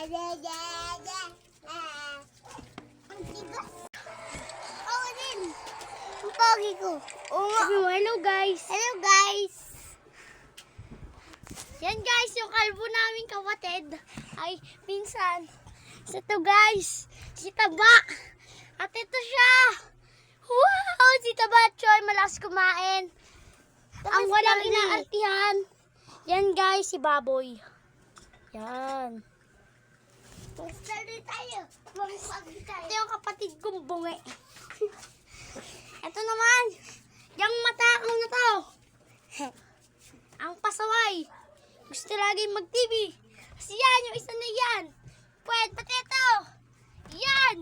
Ang tigas. Oo din. Ang pogi ko. Oo nga. Hello guys. Hello guys. Yan guys, yung kalbo naming kapatid ay pinsan. Ito guys, si Taba. At ito siya. Wow, si Taba at Choy malakas kumain. Ang walang inaartihan. Yan guys, si Baboy. Yan. Study tayo. Ito yung kapatid kong bungi. Ito naman, yung matakang na to. Ang pasaway. Gusto lagi mag-TV. Kasi yan, yung isa na yan. Pwede, pati ito. Yan.